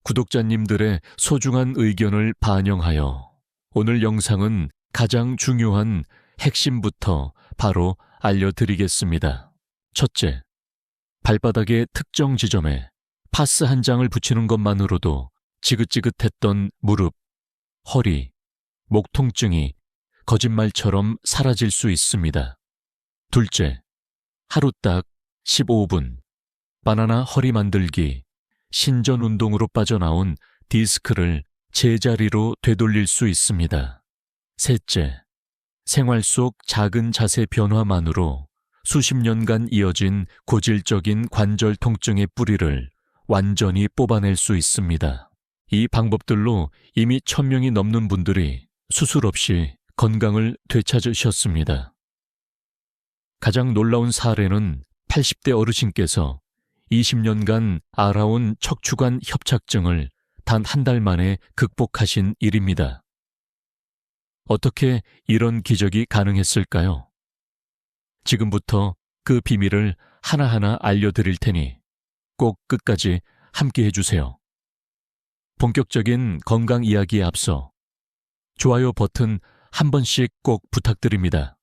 구독자님들의 소중한 의견을 반영하여 오늘 영상은 가장 중요한 핵심부터 바로 알려드리겠습니다. 첫째, 발바닥의 특정 지점에 파스 한 장을 붙이는 것만으로도 지긋지긋했던 무릎, 허리, 목 통증이 거짓말처럼 사라질 수 있습니다. 둘째, 하루 딱 15분 바나나 허리 만들기 신전 운동으로 빠져나온 디스크를 제자리로 되돌릴 수 있습니다. 셋째, 생활 속 작은 자세 변화만으로 수십 년간 이어진 고질적인 관절 통증의 뿌리를 완전히 뽑아낼 수 있습니다. 이 방법들로 이미 1000명이 넘는 분들이 수술 없이 건강을 되찾으셨습니다. 가장 놀라운 사례는 80대 어르신께서 20년간 앓아온 척추관 협착증을 단 한 달 만에 극복하신 일입니다. 어떻게 이런 기적이 가능했을까요? 지금부터 그 비밀을 하나하나 알려드릴 테니 꼭 끝까지 함께 해주세요. 본격적인 건강 이야기에 앞서 좋아요 버튼 한 번씩 꼭 부탁드립니다.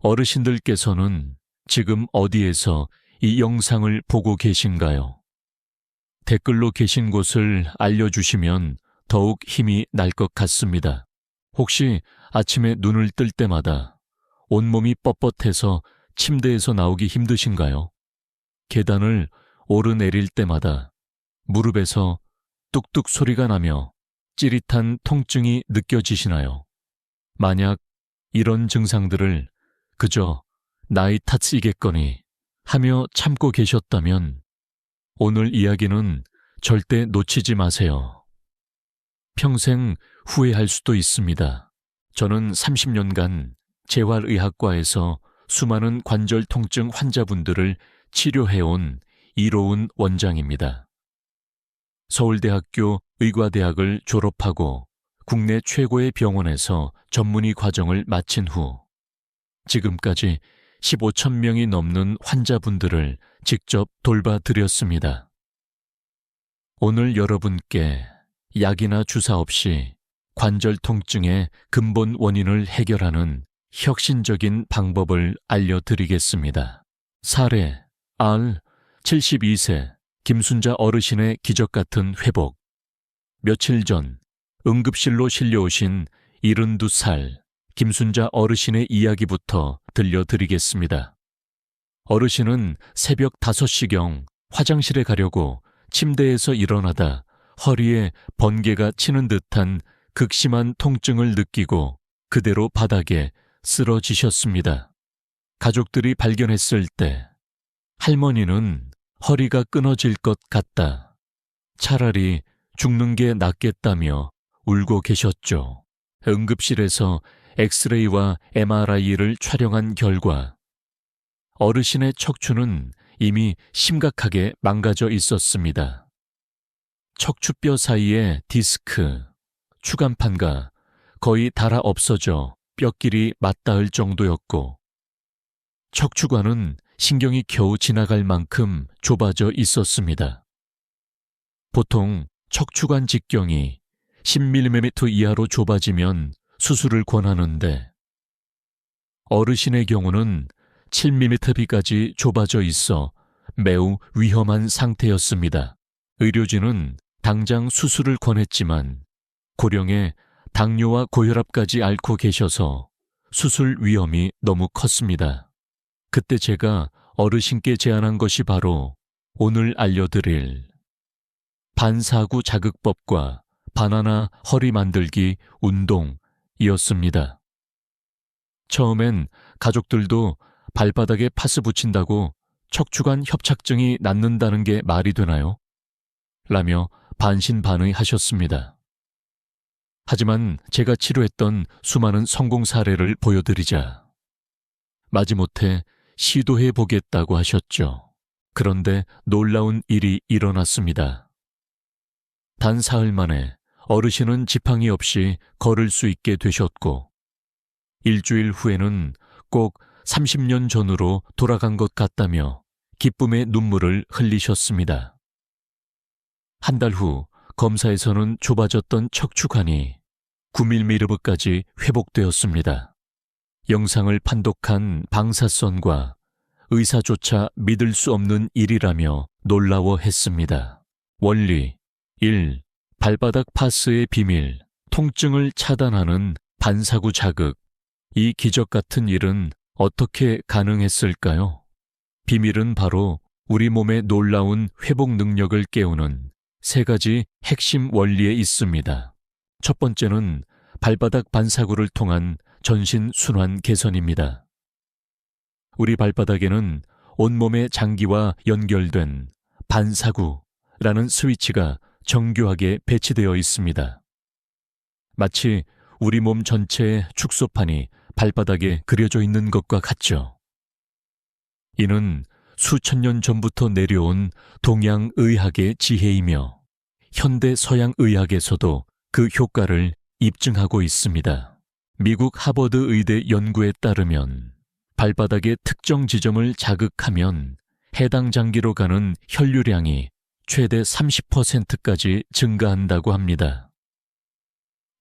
어르신들께서는 지금 어디에서 이 영상을 보고 계신가요? 댓글로 계신 곳을 알려주시면 더욱 힘이 날 것 같습니다. 혹시 아침에 눈을 뜰 때마다 온몸이 뻣뻣해서 침대에서 나오기 힘드신가요? 계단을 오르내릴 때마다 무릎에서 뚝뚝 소리가 나며 찌릿한 통증이 느껴지시나요? 만약 이런 증상들을 그저 나이 탓이겠거니 하며 참고 계셨다면 오늘 이야기는 절대 놓치지 마세요. 평생 후회할 수도 있습니다. 저는 30년간 재활의학과에서 수많은 관절 통증 환자분들을 치료해온 이로운 원장입니다. 서울대학교 의과대학을 졸업하고 국내 최고의 병원에서 전문의 과정을 마친 후 지금까지 15,000명이 넘는 환자분들을 직접 돌봐드렸습니다. 오늘 여러분께 약이나 주사 없이 관절 통증의 근본 원인을 해결하는 혁신적인 방법을 알려드리겠습니다. 사례 R 72세 김순자 어르신의 기적 같은 회복. 며칠 전 응급실로 실려오신 72살 김순자 어르신의 이야기부터 들려드리겠습니다. 어르신은 새벽 5시경 화장실에 가려고 침대에서 일어나다 허리에 번개가 치는 듯한 극심한 통증을 느끼고 그대로 바닥에 쓰러지셨습니다. 가족들이 발견했을 때 할머니는 허리가 끊어질 것 같다. 차라리 죽는 게 낫겠다며 울고 계셨죠. 응급실에서 엑스레이와 MRI를 촬영한 결과 어르신의 척추는 이미 심각하게 망가져 있었습니다. 척추뼈 사이의 디스크, 추간판가 거의 닳아 없어져 뼈끼리 맞닿을 정도였고 척추관은 신경이 겨우 지나갈 만큼 좁아져 있었습니다. 보통 척추관 직경이 10mm 이하로 좁아지면 수술을 권하는데 어르신의 경우는 7mm까지 좁아져 있어 매우 위험한 상태였습니다. 의료진은 당장 수술을 권했지만 고령에 당뇨와 고혈압까지 앓고 계셔서 수술 위험이 너무 컸습니다. 그때 제가 어르신께 제안한 것이 바로 오늘 알려드릴 반사구 자극법과 바나나 허리 만들기 운동이었습니다. 처음엔 가족들도 발바닥에 파스 붙인다고 척추관 협착증이 낫는다는 게 말이 되나요? 라며 반신반의하셨습니다. 하지만 제가 치료했던 수많은 성공 사례를 보여드리자 마지못해 시도해보겠다고 하셨죠. 그런데 놀라운 일이 일어났습니다. 단 사흘 만에 어르신은 지팡이 없이 걸을 수 있게 되셨고 일주일 후에는 꼭 30년 전으로 돌아간 것 같다며 기쁨의 눈물을 흘리셨습니다. 한 달 후 검사에서는 좁아졌던 척추관이 9mm까지 회복되었습니다. 영상을 판독한 방사선과 의사조차 믿을 수 없는 일이라며 놀라워했습니다. 원리 1. 발바닥 파스의 비밀, 통증을 차단하는 반사구 자극. 이 기적 같은 일은 어떻게 가능했을까요? 비밀은 바로 우리 몸의 놀라운 회복 능력을 깨우는 세 가지 핵심 원리에 있습니다. 첫 번째는 발바닥 반사구를 통한 전신 순환 개선입니다. 우리 발바닥에는 온몸의 장기와 연결된 반사구라는 스위치가 정교하게 배치되어 있습니다. 마치 우리 몸 전체의 축소판이 발바닥에 그려져 있는 것과 같죠. 이는 수천 년 전부터 내려온 동양의학의 지혜이며 현대 서양의학에서도 그 효과를 입증하고 있습니다. 미국 하버드 의대 연구에 따르면 발바닥의 특정 지점을 자극하면 해당 장기로 가는 혈류량이 최대 30%까지 증가한다고 합니다.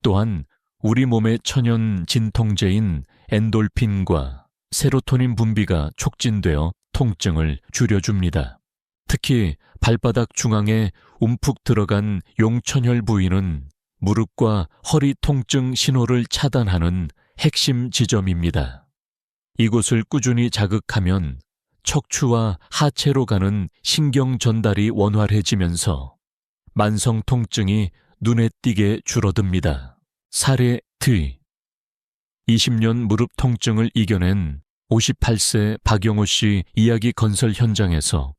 또한 우리 몸의 천연 진통제인 엔돌핀과 세로토닌 분비가 촉진되어 통증을 줄여줍니다. 특히 발바닥 중앙에 움푹 들어간 용천혈 부위는 무릎과 허리 통증 신호를 차단하는 핵심 지점입니다. 이곳을 꾸준히 자극하면 척추와 하체로 가는 신경 전달이 원활해지면서 만성 통증이 눈에 띄게 줄어듭니다. 사례 뒤 20년 무릎 통증을 이겨낸 58세 박영호 씨 이야기 건설 현장에서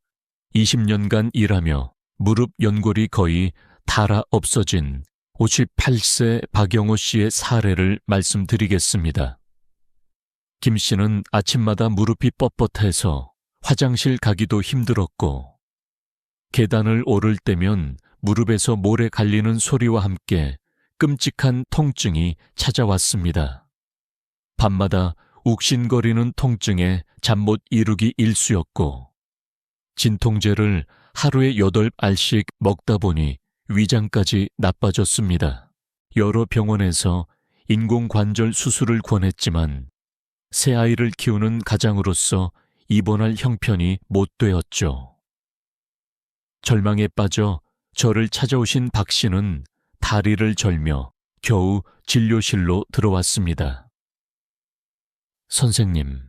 20년간 일하며 무릎 연골이 거의 닳아 없어진 58세 박영호 씨의 사례를 말씀드리겠습니다. 김 씨는 아침마다 무릎이 뻣뻣해서 화장실 가기도 힘들었고 계단을 오를 때면 무릎에서 모래 갈리는 소리와 함께 끔찍한 통증이 찾아왔습니다. 밤마다 욱신거리는 통증에 잠 못 이루기 일쑤였고 진통제를 하루에 8알씩 먹다 보니 위장까지 나빠졌습니다. 여러 병원에서 인공관절 수술을 권했지만 새 아이를 키우는 가장으로서 입원할 형편이 못 되었죠. 절망에 빠져 저를 찾아오신 박 씨는 다리를 절며 겨우 진료실로 들어왔습니다. 선생님,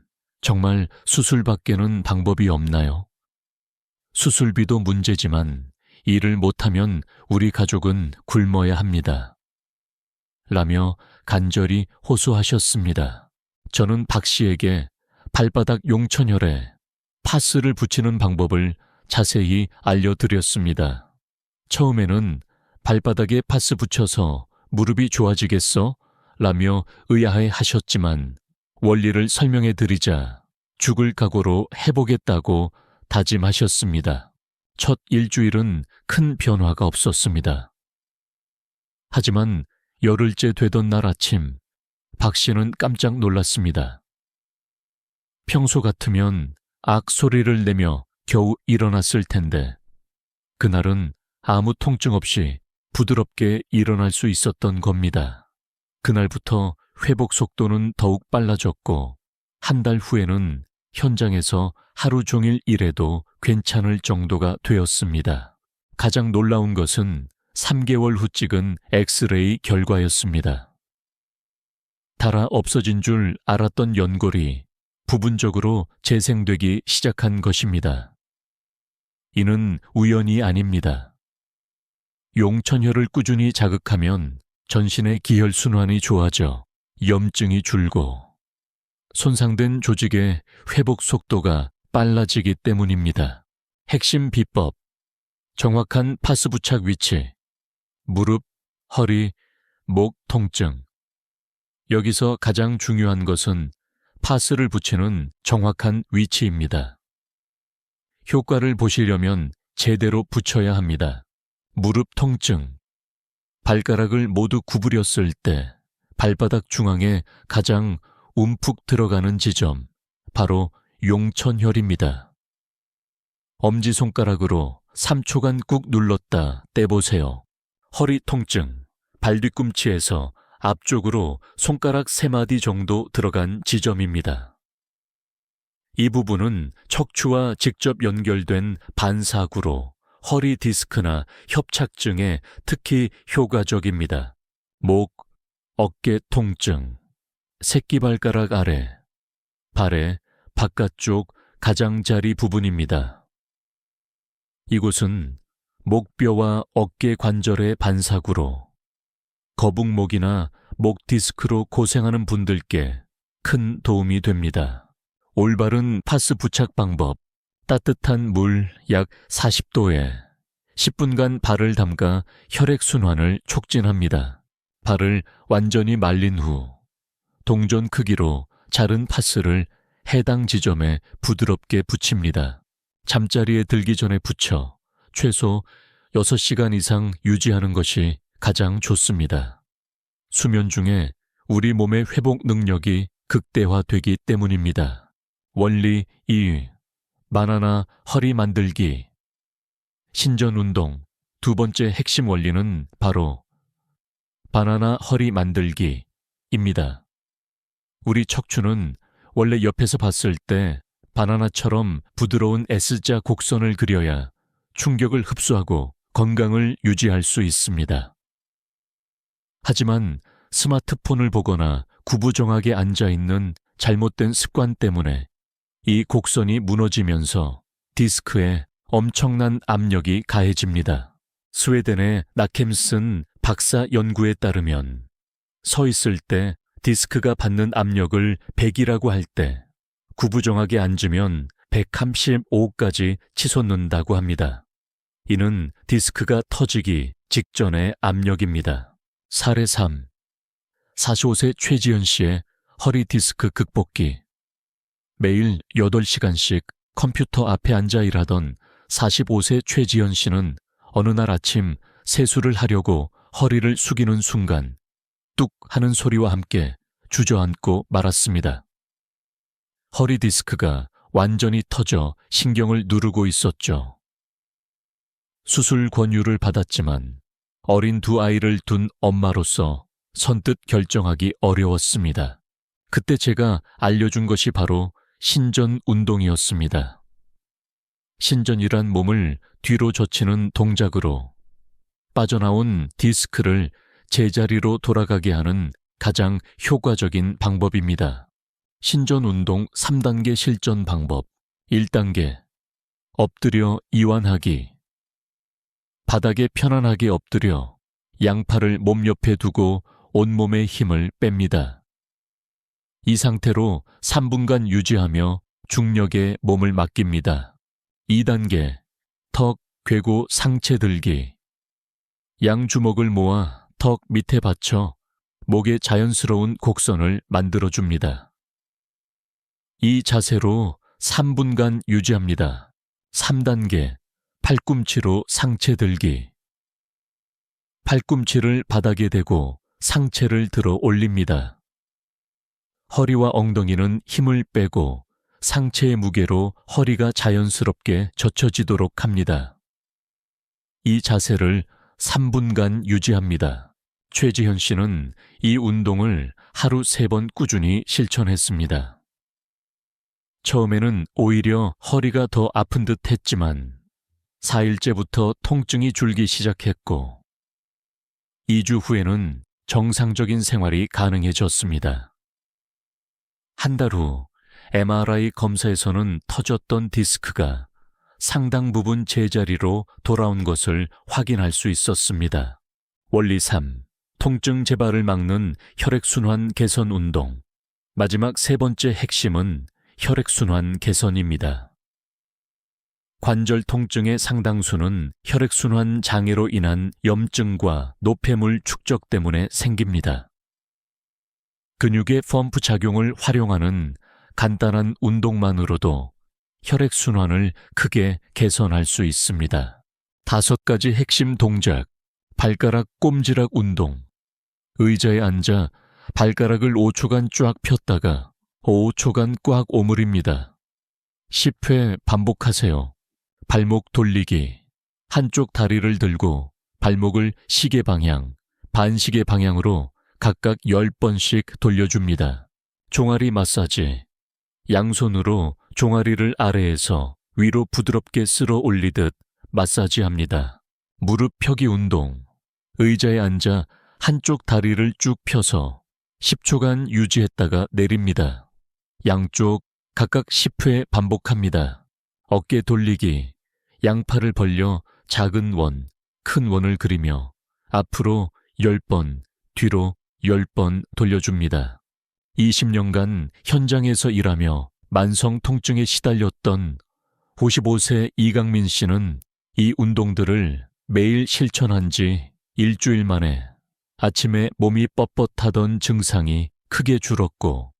정말 수술밖에는 방법이 없나요? 수술비도 문제지만 일을 못하면 우리 가족은 굶어야 합니다. 라며 간절히 호소하셨습니다. 저는 박 씨에게 발바닥 용천혈에 파스를 붙이는 방법을 자세히 알려드렸습니다. 처음에는 발바닥에 파스 붙여서 무릎이 좋아지겠어? 라며 의아해 하셨지만 원리를 설명해 드리자 죽을 각오로 해보겠다고 다짐하셨습니다. 첫 일주일은 큰 변화가 없었습니다. 하지만 열흘째 되던 날 아침 박 씨는 깜짝 놀랐습니다. 평소 같으면 악 소리를 내며 겨우 일어났을 텐데 그날은 아무 통증 없이 부드럽게 일어날 수 있었던 겁니다. 그날부터 회복 속도는 더욱 빨라졌고 한 달 후에는 현장에서 하루 종일 일해도 괜찮을 정도가 되었습니다. 가장 놀라운 것은 3개월 후 찍은 엑스레이 결과였습니다. 닳아 없어진 줄 알았던 연골이 부분적으로 재생되기 시작한 것입니다. 이는 우연이 아닙니다. 용천혈을 꾸준히 자극하면 전신의 기혈순환이 좋아져 염증이 줄고 손상된 조직의 회복 속도가 빨라지기 때문입니다. 핵심 비법, 정확한 파스 부착 위치, 무릎, 허리, 목 통증. 여기서 가장 중요한 것은 파스를 붙이는 정확한 위치입니다. 효과를 보시려면 제대로 붙여야 합니다. 무릎 통증. 발가락을 모두 구부렸을 때 발바닥 중앙에 가장 움푹 들어가는 지점, 바로 용천혈입니다. 엄지손가락으로 3초간 꾹 눌렀다 떼보세요. 허리 통증, 발 뒤꿈치에서 앞쪽으로 손가락 3마디 정도 들어간 지점입니다. 이 부분은 척추와 직접 연결된 반사구로 허리 디스크나 협착증에 특히 효과적입니다. 목, 어깨 통증, 새끼발가락 아래, 발의 바깥쪽 가장자리 부분입니다. 이곳은 목뼈와 어깨 관절의 반사구로 거북목이나 목 디스크로 고생하는 분들께 큰 도움이 됩니다. 올바른 파스 부착 방법, 따뜻한 물 약 40도에 10분간 발을 담가 혈액순환을 촉진합니다. 발을 완전히 말린 후 동전 크기로 자른 파스를 해당 지점에 부드럽게 붙입니다. 잠자리에 들기 전에 붙여 최소 6시간 이상 유지하는 것이 가장 좋습니다. 수면 중에 우리 몸의 회복 능력이 극대화되기 때문입니다. 원리 2. 바나나 허리 만들기. 신전 운동 두 번째 핵심 원리는 바로 바나나 허리 만들기입니다. 우리 척추는 원래 옆에서 봤을 때 바나나처럼 부드러운 S자 곡선을 그려야 충격을 흡수하고 건강을 유지할 수 있습니다. 하지만 스마트폰을 보거나 구부정하게 앉아있는 잘못된 습관 때문에 이 곡선이 무너지면서 디스크에 엄청난 압력이 가해집니다. 스웨덴의 나켐슨 박사 연구에 따르면 서 있을 때 디스크가 받는 압력을 100이라고 할 때 구부정하게 앉으면 135까지 치솟는다고 합니다. 이는 디스크가 터지기 직전의 압력입니다. 사례 3. 45세 최지연 씨의 허리 디스크 극복기. 매일 8시간씩 컴퓨터 앞에 앉아 일하던 45세 최지연 씨는 어느 날 아침 세수를 하려고 허리를 숙이는 순간 뚝 하는 소리와 함께 주저앉고 말았습니다. 허리 디스크가 완전히 터져 신경을 누르고 있었죠. 수술 권유를 받았지만 어린 두 아이를 둔 엄마로서 선뜻 결정하기 어려웠습니다. 그때 제가 알려준 것이 바로 신전 운동이었습니다. 신전이란 몸을 뒤로 젖히는 동작으로 빠져나온 디스크를 제자리로 돌아가게 하는 가장 효과적인 방법입니다. 신전 운동 3단계 실전 방법. 1단계 엎드려 이완하기. 바닥에 편안하게 엎드려 양팔을 몸 옆에 두고 온몸의 힘을 뺍니다. 이 상태로 3분간 유지하며 중력에 몸을 맡깁니다. 2단계 턱 괴고 상체 들기. 양주먹을 모아 턱 밑에 받쳐 목에 자연스러운 곡선을 만들어줍니다. 이 자세로 3분간 유지합니다. 3단계 팔꿈치로 상체 들기. 팔꿈치를 바닥에 대고 상체를 들어 올립니다. 허리와 엉덩이는 힘을 빼고 상체의 무게로 허리가 자연스럽게 젖혀지도록 합니다. 이 자세를 3분간 유지합니다. 최지현 씨는 이 운동을 하루 3번 꾸준히 실천했습니다. 처음에는 오히려 허리가 더 아픈 듯 했지만 4일째부터 통증이 줄기 시작했고 2주 후에는 정상적인 생활이 가능해졌습니다. 한 달 후 MRI 검사에서는 터졌던 디스크가 상당 부분 제자리로 돌아온 것을 확인할 수 있었습니다. 원리 3. 통증 재발을 막는 혈액순환 개선 운동. 마지막 3번째 핵심은 혈액순환 개선입니다. 관절 통증의 상당수는 혈액순환 장애로 인한 염증과 노폐물 축적 때문에 생깁니다. 근육의 펌프 작용을 활용하는 간단한 운동만으로도 혈액순환을 크게 개선할 수 있습니다. 5가지 핵심 동작. 발가락 꼼지락 운동. 의자에 앉아 발가락을 5초간 쫙 폈다가 5초간 꽉 오므립니다. 10회 반복하세요. 발목 돌리기. 한쪽 다리를 들고 발목을 시계 방향, 반시계 방향으로 각각 10번씩 돌려줍니다. 종아리 마사지. 양손으로 종아리를 아래에서 위로 부드럽게 쓸어 올리듯 마사지합니다. 무릎 펴기 운동. 의자에 앉아 한쪽 다리를 쭉 펴서 10초간 유지했다가 내립니다. 양쪽 각각 10회 반복합니다. 어깨 돌리기. 양팔을 벌려 작은 원, 큰 원을 그리며 앞으로 10번, 뒤로 10번 돌려줍니다. 20년간 현장에서 일하며 만성 통증에 시달렸던 55세 이강민 씨는 이 운동들을 매일 실천한 지 일주일 만에 아침에 몸이 뻣뻣하던 증상이 크게 줄었고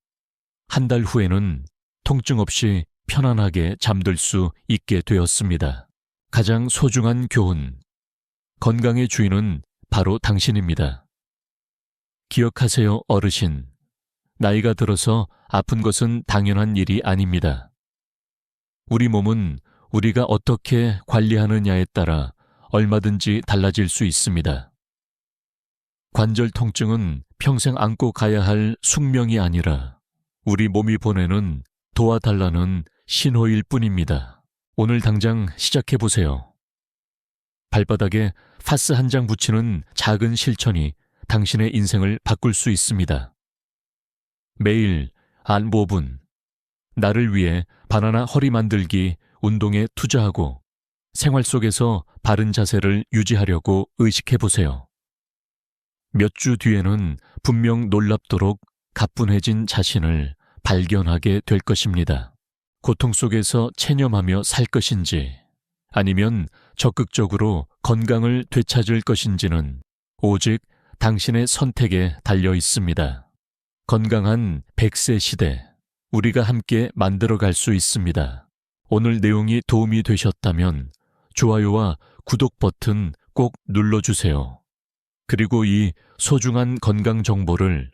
한 달 후에는 통증 없이 편안하게 잠들 수 있게 되었습니다. 가장 소중한 교훈. 건강의 주인은 바로 당신입니다. 기억하세요, 어르신. 나이가 들어서 아픈 것은 당연한 일이 아닙니다. 우리 몸은 우리가 어떻게 관리하느냐에 따라 얼마든지 달라질 수 있습니다. 관절 통증은 평생 안고 가야 할 숙명이 아니라 우리 몸이 보내는 도와달라는 신호일 뿐입니다. 오늘 당장 시작해보세요. 발바닥에 파스 한 장 붙이는 작은 실천이 당신의 인생을 바꿀 수 있습니다. 매일 안 5분, 나를 위해 바나나 허리 만들기 운동에 투자하고 생활 속에서 바른 자세를 유지하려고 의식해보세요. 몇 주 뒤에는 분명 놀랍도록 가뿐해진 자신을 발견하게 될 것입니다. 고통 속에서 체념하며 살 것인지 아니면 적극적으로 건강을 되찾을 것인지는 오직 당신의 선택에 달려 있습니다. 건강한 100세 시대, 우리가 함께 만들어갈 수 있습니다. 오늘 내용이 도움이 되셨다면 좋아요와 구독 버튼 꼭 눌러주세요. 그리고 이 소중한 건강 정보를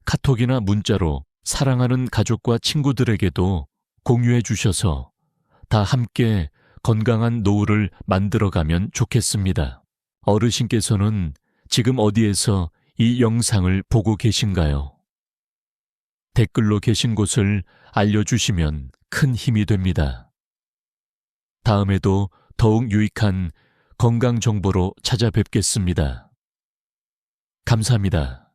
카톡이나 문자로 사랑하는 가족과 친구들에게도 공유해 주셔서 다 함께 건강한 노후를 만들어가면 좋겠습니다. 어르신께서는 지금 어디에서 이 영상을 보고 계신가요? 댓글로 계신 곳을 알려주시면 큰 힘이 됩니다. 다음에도 더욱 유익한 건강 정보로 찾아뵙겠습니다. 감사합니다.